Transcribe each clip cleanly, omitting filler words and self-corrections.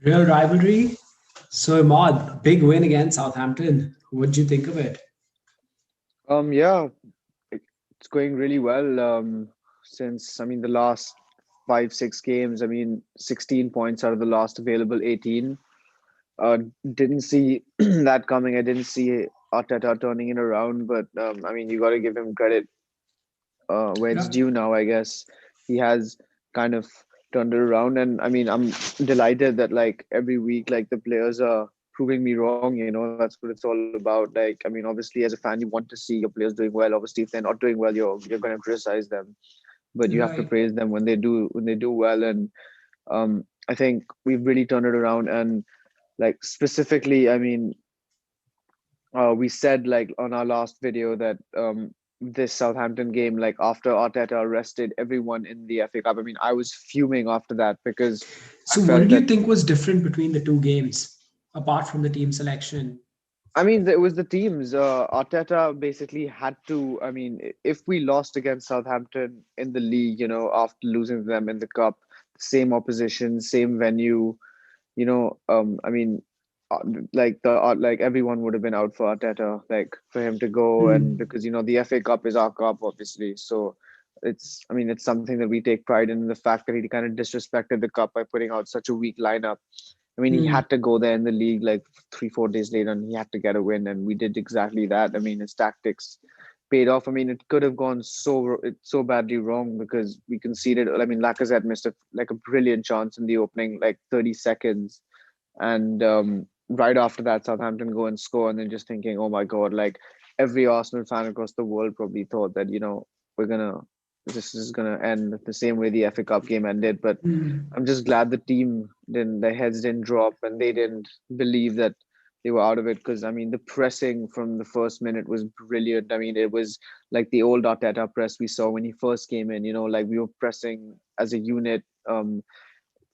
Real rivalry. So, Ahmad, big win against Southampton. What did you think of it? Yeah, it's going really well. Since the last 5, 6 games, 16 points out of the last available 18. Uh, didn't see that coming. I didn't see Arteta turning it around, but you got to give him credit where it's Yeah, due now. I guess he has kind of turned it around, and I'm delighted that like every week, like the players are proving me wrong. That's what it's all about. Like, obviously, as a fan, you want to see your players doing well. Obviously, if they're not doing well, you're going to criticize them, but you have to right. praise them when they do well. And I think we've really turned it around. And like specifically, we said like on our last video that this Southampton game, like after Arteta rested everyone in the FA Cup, I was fuming after that because I So, what felt did you that. think was different between the two games, apart from the team selection? It was the teams. Arteta basically had to. If we lost against Southampton in the league, after losing to them in the cup, same opposition, same venue, you know, uh, like everyone would have been out for Arteta, like for him to go, and Hmm. because the FA Cup is our cup, obviously. So it's something that we take pride in the fact that he kind of disrespected the cup by putting out such a weak lineup. He Hmm. had to go there in the league like 3, 4 days later, and he had to get a win, and we did exactly that. His tactics paid off. It could have gone so badly wrong because we conceded. Lacazette missed a brilliant chance in the opening like 30 seconds, and right after that, Southampton go and score, and then just thinking, oh my god, like every Arsenal fan across the world probably thought that we're gonna this is gonna end the same way the FA Cup game ended. But Hmm. I'm just glad the team didn't, their heads didn't drop and they didn't believe that they were out of it. Because the pressing from the first minute was brilliant. It was like the old Arteta press we saw when he first came in. Like we were pressing as a unit.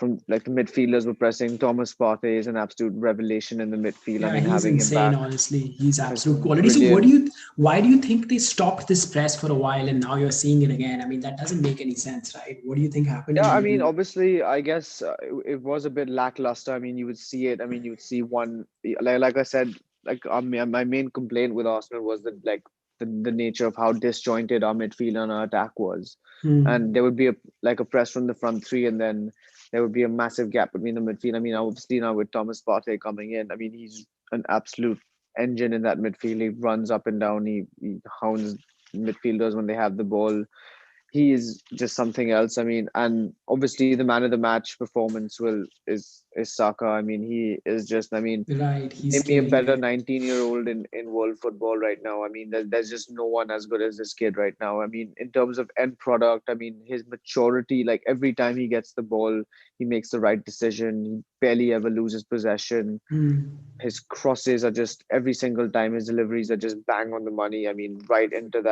From like the midfielders were pressing. Thomas Partey is an absolute revelation in the midfield. Yeah, he's Having him insane, back honestly. He's is absolute quality. So, brilliant. why do you think they stopped this press for a while and now you're seeing it again? I mean, that doesn't make any sense, right? What do you think happened in Yeah, the middle? obviously, I guess it was a bit lackluster. You would see it. You would see one, like I said, like my main complaint with Arsenal was that like the nature of how disjointed our midfield and our attack was, Hmm. and there would be a press from the front three, and then there would be a massive gap between the midfield. Obviously now with Thomas Partey coming in, he's an absolute engine in that midfield. He runs up and down. He hounds midfielders when they have the ball. He is just something else. And obviously the man of the match performance will is Saka. He is just. Right, he's Name me a killing better it. 19-year-old in world football right now. There's just no one as good as this kid right now. In terms of end product, his maturity, like every time he gets the ball, he makes the right decision. He barely ever loses possession. Hmm. His crosses are just every single time his deliveries are just bang on the money. Right into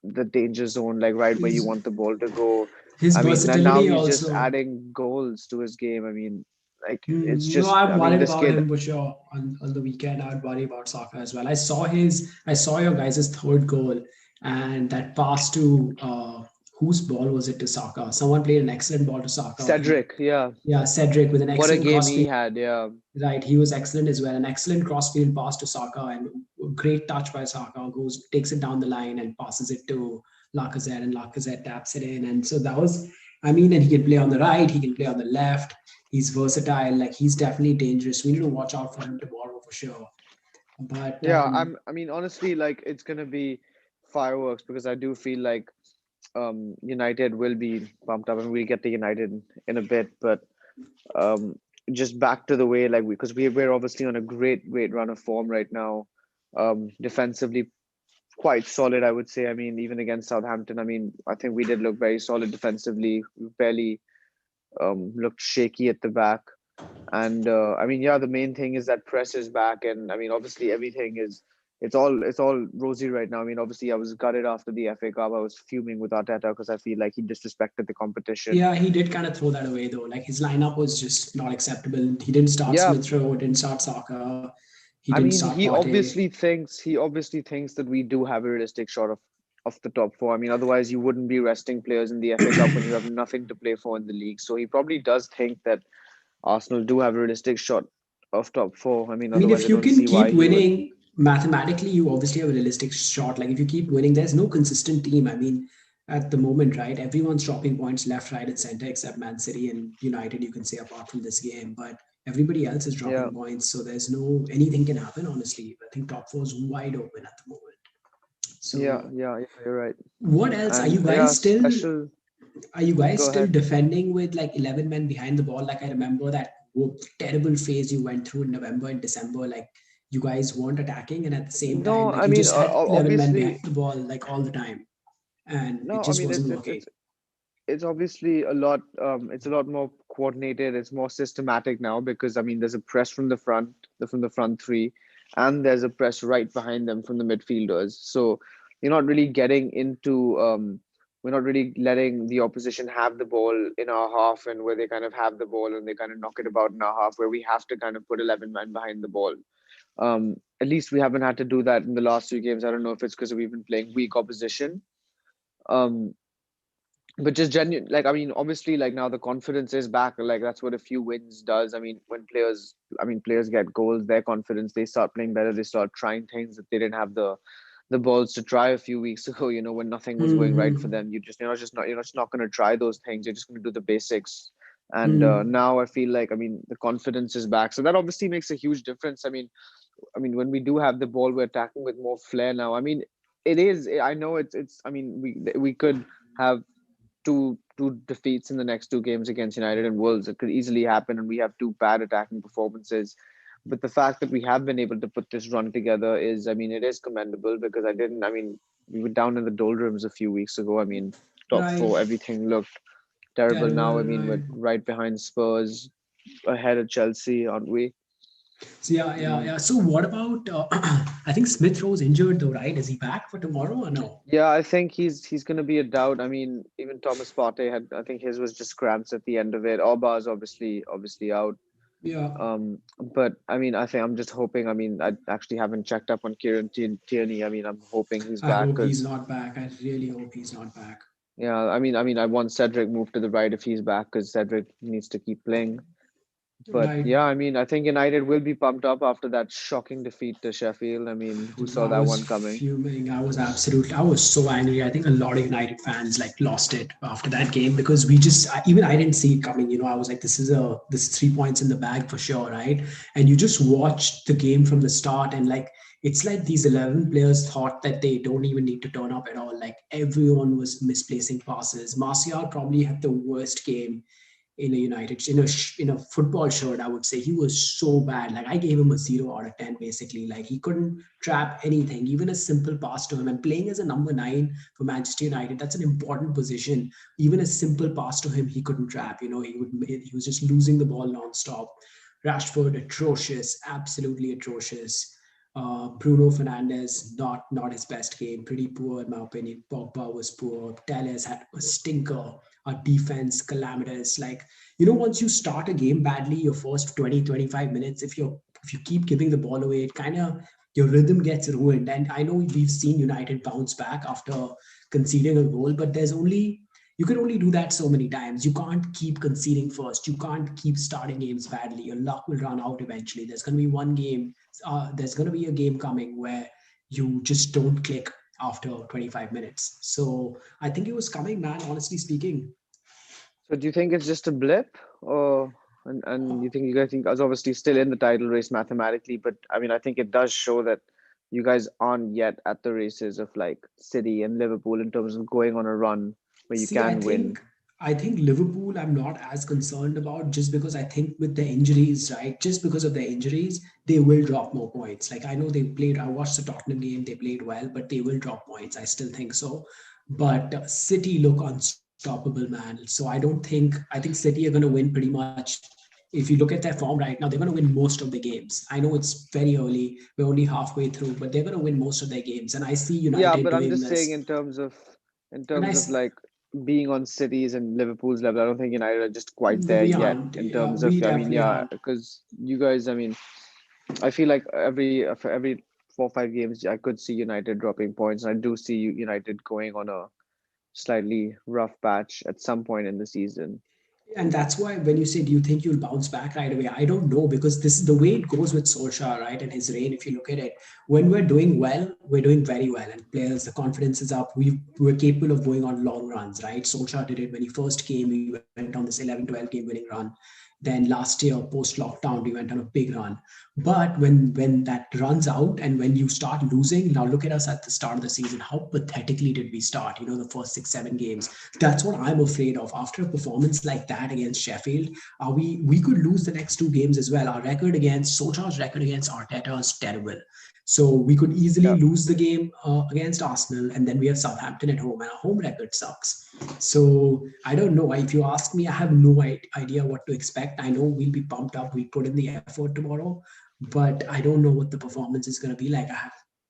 the danger zone, like right where you His want the ball to go. his And now versatility he's just also. adding goals to his game. Like it's Hmm. No, just, I'm worried this about kid. him for sure. On the weekend, I'd worry about Saka as well. I saw your guys' third goal, and that pass to whose ball was it to Saka? Someone played an excellent ball to Saka. Cedric, yeah. Yeah, Cedric with an What a excellent game he crossfield. had, yeah. Right, he was excellent as well. An excellent crossfield pass to Saka and great touch by Saka. Goes takes it down the line and passes it to Lacazette, and Lacazette taps it in. And so that was, I mean, and he can play on the right, he can play on the left. He's versatile. Like he's definitely dangerous. We need to watch out for him tomorrow for sure. But Yeah, honestly, like it's gonna be fireworks because I do feel like United will be pumped up, and we'll get to United in a bit. But um just back to the way, like we're obviously on a great run of form right now. Defensively quite solid, I would say. Even against Southampton, I think we did look very solid defensively. We barely looked shaky at the back. And yeah, the main thing is that press is back, and obviously everything is. It's all rosy right now. Obviously, I was gutted after the FA Cup. I was fuming with Arteta because I feel like he disrespected the competition. yeah, he did kind of throw that away though. Like his lineup was just not acceptable. He didn't start Yeah, Smith Rowe, didn't start Saka, he didn't start Partey. he obviously thinks that we do have a realistic shot of the top four. Otherwise you wouldn't be resting players in the FA Cup when you have nothing to play for in the league. So he probably does think that Arsenal do have a realistic shot of top four. I mean, I mean, otherwise if I you don't can see why keep he would. winning mathematically, you obviously have a realistic shot. Like if you keep winning, there's no consistent team. I mean, at the moment, right? Everyone's dropping points left, right, and center except Man City and United. You can say apart from this game, but everybody else is Yeah, dropping points. So there's no anything can happen. Honestly, I think top four is wide open at the moment. So yeah, you're right. what else are And you yeah, guys still? special. Are you guys Go still ahead. defending with like 11 men behind the ball? Like I remember that terrible phase you went through in November and December. Like you guys weren't attacking, and at the same time, No, like I you mean, just had 11 men behind obviously, the ball like all the time, and it no, I just mean, wasn't working. it's obviously a lot. It's a lot more coordinated. It's more systematic now because I mean, there's a press from the front, from the front three, and there's a press right behind them from the midfielders. So you're not really getting into. We're not really letting the opposition have the ball in our half, and where they kind of have the ball and they kind of knock it about in our half, where we have to kind of put 11 men behind the ball. At least we haven't had to do that in the last few games. I don't know if it's because we've been playing weak opposition. Um, but just genuine, like I mean, obviously, like now the confidence is back. Like that's what a few wins does. I mean, when players, I mean, players get goals, their confidence, they start playing better. They start trying things that they didn't have the balls to try a few weeks ago. You know, when nothing was going right for Hmm. them, you're just not going to try those things. You're just going to do the basics. And Hmm. now I feel like I mean the confidence is back, so that obviously makes a huge difference. I mean, when we do have the ball, we're attacking with more flair now. I mean, it is. I know it's. I mean, we could have two defeats in the next two games against United and Wolves. It could easily happen, and we have two bad attacking performances. But the fact that we have been able to put this run together is, I mean, it is commendable because I didn't. I mean, we were down in the doldrums a few weeks ago. I mean, top Right. four, everything looked terrible. Now, I Terrible. mean, we're Right. right behind Spurs, ahead of Chelsea, aren't we? So yeah, yeah, Mm. yeah. So what about? I think Smith Rowe's injured though, right? Is he back for tomorrow or no? Yeah, I think he's going to be a doubt. I mean, even Thomas Partey had. I think his was just cramps at the end of it. Oba's obviously out. Yeah. But I mean, I think I'm just hoping. I mean, I actually haven't checked up on Tierney. I mean, I'm hoping he's I back hope he's because not back. I really hope he's not back. yeah. I want Cedric moved to the right if he's back because Cedric needs to keep playing. But Right. yeah, I mean, I think United will be pumped up after that shocking defeat to Sheffield. I mean, who Dude, saw I that was one coming? fuming. I was so angry. I think a lot of United fans like lost it after that game because even I didn't see it coming. You know, I was like, this is 3 points in the bag for sure, right? And you just watched the game from the start, and like, it's like these 11 players thought that they don't even need to turn up at all. Like, everyone was misplacing passes. Martial probably had the worst game in a United in a football shirt. I would say he was so bad. Like I gave him a 0 out of 10 basically. Like he couldn't trap anything, even a simple pass to him. And playing as a number 9 for Manchester United, that's an important position. Even a simple pass to him, he couldn't trap. You know, he was just losing the ball nonstop. Rashford atrocious, absolutely atrocious. Bruno Fernandes not his best game, pretty poor in my opinion. Pogba was poor. Telles had a stinker. Our defense calamitous. Like, you know, once you start a game badly, your first 20 25 minutes, if you keep giving the ball away, it kind of your rhythm gets ruined. And I know we've seen United bounce back after conceding a goal, but there's only you can only do that so many times. You can't keep conceding first. You can't keep starting games badly. Your luck will run out eventually. There's going to be one game. There's going to be a game coming where you just don't click after 25 minutes. So I think it was coming, man. Honestly speaking, So do you think it's just a blip, or and you think you guys think I was obviously still in the title race mathematically, but I mean I think it does show that you guys aren't yet at the races of like City and Liverpool in terms of going on a run where you see, can win. I think Liverpool I'm not as concerned about just because I think with the injuries, right? Just because of the injuries, they will drop more points. Like I know they played, I watched the Tottenham game, they played well, but they will drop points. I still think so. But City look unstoppable, man. So I think City are going to win pretty much. If you look at their form right now, they're going to win most of the games. I know it's very early, we're only halfway through, but they're going to win most of their games. And I see Yeah, United but I'm doing just saying this. in And terms of like being on City's and Liverpool's level, I don't think United are just quite there we yet aren't. in Yeah, terms of we I mean, definitely yeah, aren't. because you guys, I mean, I feel like every 4 or 5 games I could see United dropping points, and I do see United going on a slightly rough patch at some point in the season. And that's why when you say, do you think you'll bounce back right away? I don't know, because this is the way it goes with Solskjaer, right? And his reign, if you look at it, when we're doing well, we're doing very well. And players, the confidence is up. We're capable of going on long runs, right? Solskjaer did it when he first came. We went on this 11-12 game winning run. Then last year, post lockdown, we went on a big run. But when that runs out and when you start losing, now look at us at the start of the season. How pathetically did we start? The first 6-7 games. That's what I'm afraid of. After a performance like that against Sheffield, we could lose the next 2 games as well. Our record against Solskjaer's record against Arteta is terrible. So we could easily Yeah. lose the game against Arsenal, and then we have Southampton at home, and our home record sucks. So I don't know. If you ask me, I have no idea what to expect. I know we'll be pumped up. We put in the effort tomorrow, but I don't know what the performance is going to be like.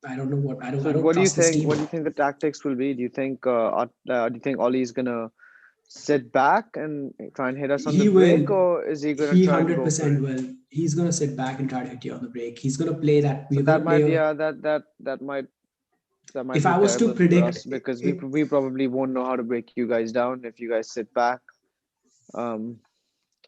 I don't know what I don't So I don't what do you trust this think? team. What do you think the tactics will be? Do you think Ollie's gonna sit back and try and hit us on the He will. break, or is he gonna He try and go for 100% it? will. He's gonna sit back and try to hit you on the break. He's gonna play that. So We're gonna that play. might, yeah, that might If be I was to terrible for predict, us because if we probably won't know how to break you guys down if you guys sit back. Um,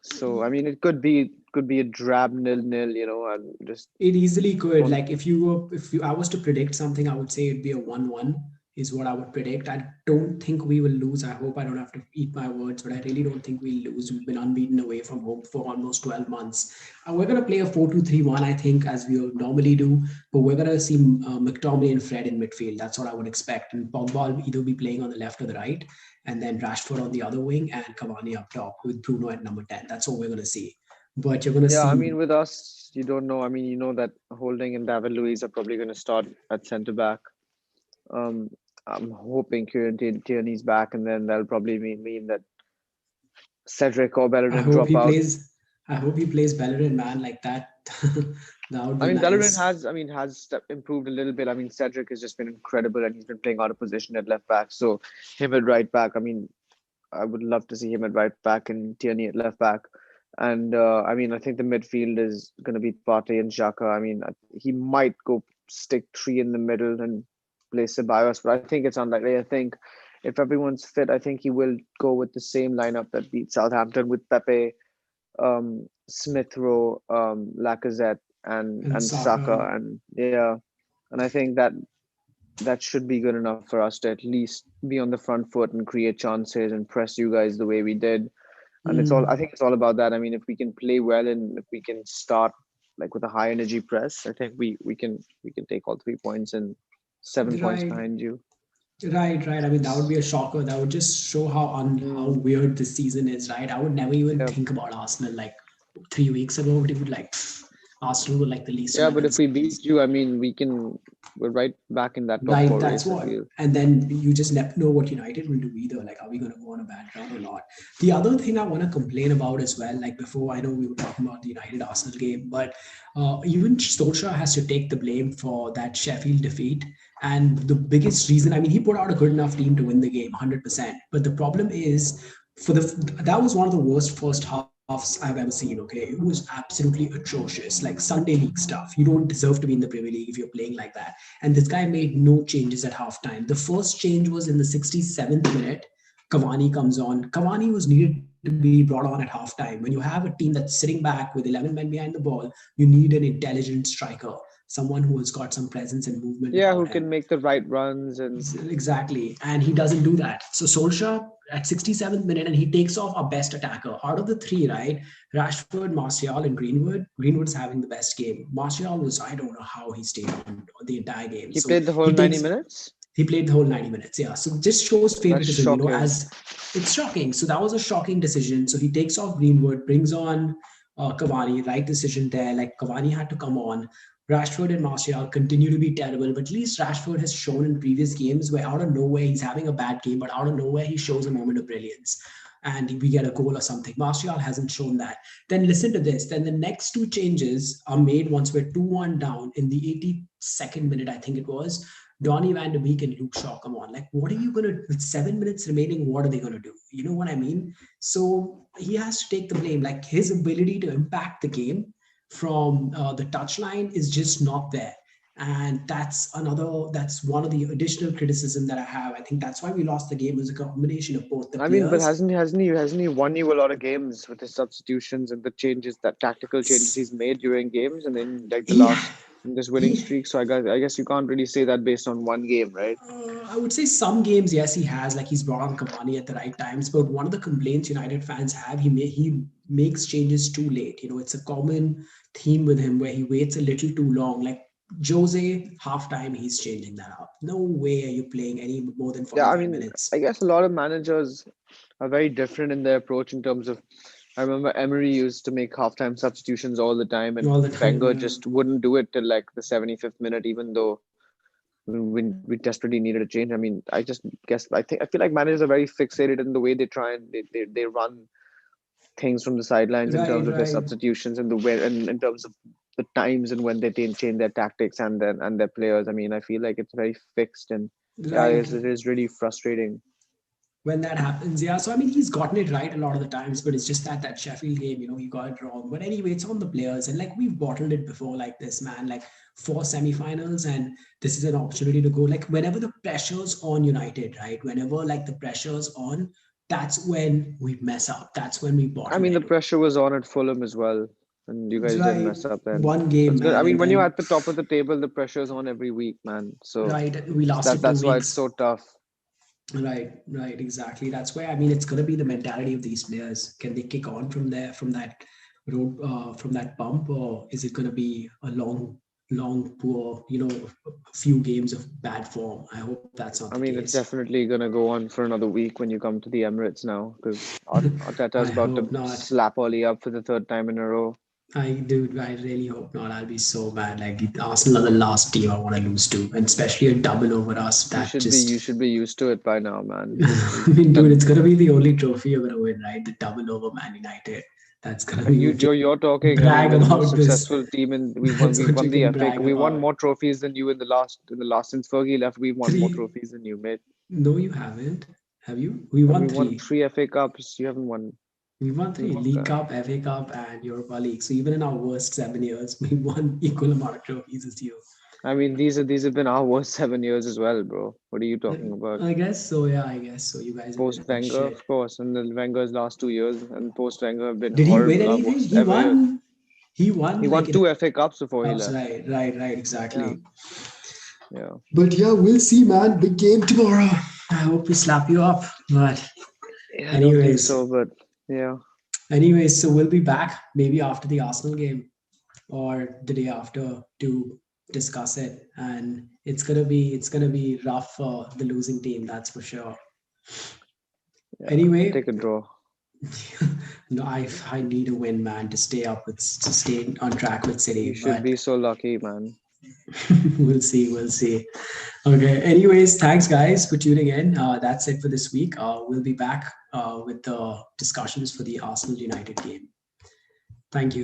so I mean, it could be a drab 0-0, and just it easily could. don't. Like if you I was to predict something, I would say it'd be a 1-1 is what I would predict. I don't think we will lose. I hope I don't have to eat my words, but I really don't think we'll lose. We've been unbeaten away from home for almost 12 months. We're gonna play a 4-2-3-1, I think, as we normally do. But we're gonna see McTominay and Fred in midfield. That's what I would expect. And Pogba will either be playing on the left or the right, and then Rashford on the other wing, and Cavani up top with Bruno at number 10. That's what we're gonna see. But you're gonna Yeah, I see. mean, with us, you don't know. I mean, you know that Holding and David Luiz are probably going to start at centre back. Um, I'm hoping Kieran Tierney's back, and then that'll probably mean that Cedric or I Bellerin hope drop he out. plays. I hope he plays Bellerin, man, like that. That would I be mean, Bellerin nice. has improved a little bit. I mean, Cedric has just been incredible, and he's been playing out of position at left back. So him at right back. I mean, I would love to see him at right back and Tierney at left back. And I mean, I think the midfield is going to be Partey and Xhaka. I mean, he might go stick three in the middle and play Ceballos, but I think it's unlikely. I think if everyone's fit, I think he will go with the same lineup that beat Southampton with Pepe, Smith Rowe, Lacazette, And and Saka. Saka, and yeah, and I think that should be good enough for us to at least be on the front foot and create chances and press you guys the way we did. And I Mm, think it's all about that. I mean, if we can play well and if we can start like with a high energy press, I think we can take all 3 points and 7 points right, behind you. right. I mean, that would be a shocker. That would just show how Mm, weird this season is, right? I would never even yeah. think about Arsenal like 3 weeks ago. But it would like Arsenal were like the least Yeah, but 11 if we beat sides. you, I mean, we're right back in that top Right, four that's race, I what. feel. And then you just never know what United will do either. Like, are we going to go on a bad run or not? The other thing I want to complain about as well, like before, I know we were talking about the United Arsenal game, but even Solskjaer has to take the blame for that Sheffield defeat. And the biggest reason, I mean, he put out a good enough team to win the game, 100%. But the problem is, for the that was one of the worst first halves I've ever seen. Okay, it was absolutely atrocious, like Sunday league stuff. You don't deserve to be in the Premier League if you're playing like that. And this guy made no changes at halftime. The first change was in the 67th minute. Cavani comes on. Cavani was needed to be brought on at halftime. When you have a team that's sitting back with 11 men behind the ball, you need an intelligent striker, someone who has got some presence and movement Yeah, about who him. can make the right runs and Exactly. And he doesn't do that. So Solskjaer at 67th minute, and he takes off our best attacker. Out of the three, right? Rashford, Martial, and Greenwood. Greenwood's having the best game. Martial was, I don't know how he stayed on the entire game. he So played the he whole 90 takes minutes. he played the whole 90 minutes. Yeah. So just shows That's favoritism, shocking. as it's shocking. So that was a shocking decision. So he takes off Greenwood, brings on Cavani, right decision there. Like Cavani had to come on. Rashford and Martial continue to be terrible, but at least Rashford has shown in previous games where out of nowhere he's having a bad game, but out of nowhere he shows a moment of brilliance and we get a goal or something. Martial hasn't shown that. Then listen to this. Then the next two changes are made once we're 2-1 down in the 82nd minute, I think it was. Donny van de Beek and Luke Shaw come on. Like, what are you going to, with 7 minutes remaining, what are they going to do? You know what I mean? So he has to take the blame. Like, his ability to impact the game from the touchline is just not there. And that's one of the additional criticism that I have. I think that's why we lost the game. It was a combination of both the I mean, but players. hasn't he won you a lot of games with his substitutions and the changes, that tactical changes he's made during games, and then like the Yeah, last in this winning he streak. So I guess you can't really say that based on one game, right? I would say some games, yes, he has. Like he's brought on Cavani at the right times. But one of the complaints United fans have, he makes changes too late. It's a common theme with him where he waits a little too long. Like Jose, halftime, he's changing that up. No way are you playing any more than Yeah, I 45 mean, I minutes. guess a lot of managers are very different in their approach in terms of. I remember Emery used to make halftime substitutions all the time, and All the time, Wenger yeah. just wouldn't do it till like the 75th minute, even though we desperately needed a change. I mean, I feel like managers are very fixated in the way they try and they run things from the sidelines in Right, terms of their right, substitutions and the way and in terms of the times and when they change their tactics and their players. I mean, I feel like it's very fixed, and yeah, right. it is really frustrating. When that happens. Yeah. So I mean, he's gotten it right a lot of the times, but it's just that Sheffield game, he got it wrong. But anyway, it's on the players, and like we've bottled it before, like this man, like four semifinals, and this is an opportunity to go. Like whenever the pressure's on United, right? Whenever like the pressure's on, that's when we mess up. That's when we I bottle mean, the it. pressure was on at Fulham as well, and you guys did Right. mess up then. One So game, it's good. I man, mean, and when you're then at the top of the table, the pressure is on every week, man. So right, we lasted two that's why it's so weeks. tough. Right, right, exactly. That's why I mean it's going to be the mentality of these players. Can they kick on from there, from that road, from that bump, or is it going to be a long, poor, a few games of bad form? I hope that's not the I mean, it's case. definitely gonna go on for another week when you come to the Emirates now, because I Arteta's about hope to not. slap Oli up for the third time in a row. I really hope not. I'll be so bad. Like Arsenal are the last team I want to lose to, and especially a double over us. That You just should be used to it by now, man. I mean, dude, it's gonna be the only trophy you're gonna win, right? The double over Man United. That's gonna And be we can you're talking. I mean, brag we're the most about this. successful team, and That's we what won you the can FA. brag We won about. more trophies than you in the last since Fergie left. We won more Three. trophies than you, mate. No, you haven't. Have you? We And we won won three. three FA Cups. You haven't won. We won three: League Okay. Cup, FA Cup, and Europa League. So even in our worst 7 years, we won equal amount of trophies as you. I mean, these have been our worst 7 years as well, bro. What are you talking about? I guess so. Yeah, I guess so. You guys have been Post a bit Wenger, shit. of course, and the Wenger's last 2 years, and post Wenger have been Did he win horrible. Our anything? worst He ever years. won. He won He like won in two FA Cups before he cups. left. Right, right, right. Yeah, Exactly. yeah, But yeah, we'll see, man. Big game tomorrow. I hope we slap you up. But yeah. I don't think anyways, so, but yeah, so we'll be back maybe after the Arsenal game or the day after to discuss it. And it's gonna be rough for the losing team, that's for sure. yeah. I'll take Anyway, a draw. no, I need a win, man, to stay on track with You City. should But be so lucky, man. we'll see, we'll see. Okay. Anyways, thanks guys for tuning in. That's it for this week. We'll be back with the discussions for the Arsenal United game. Thank you.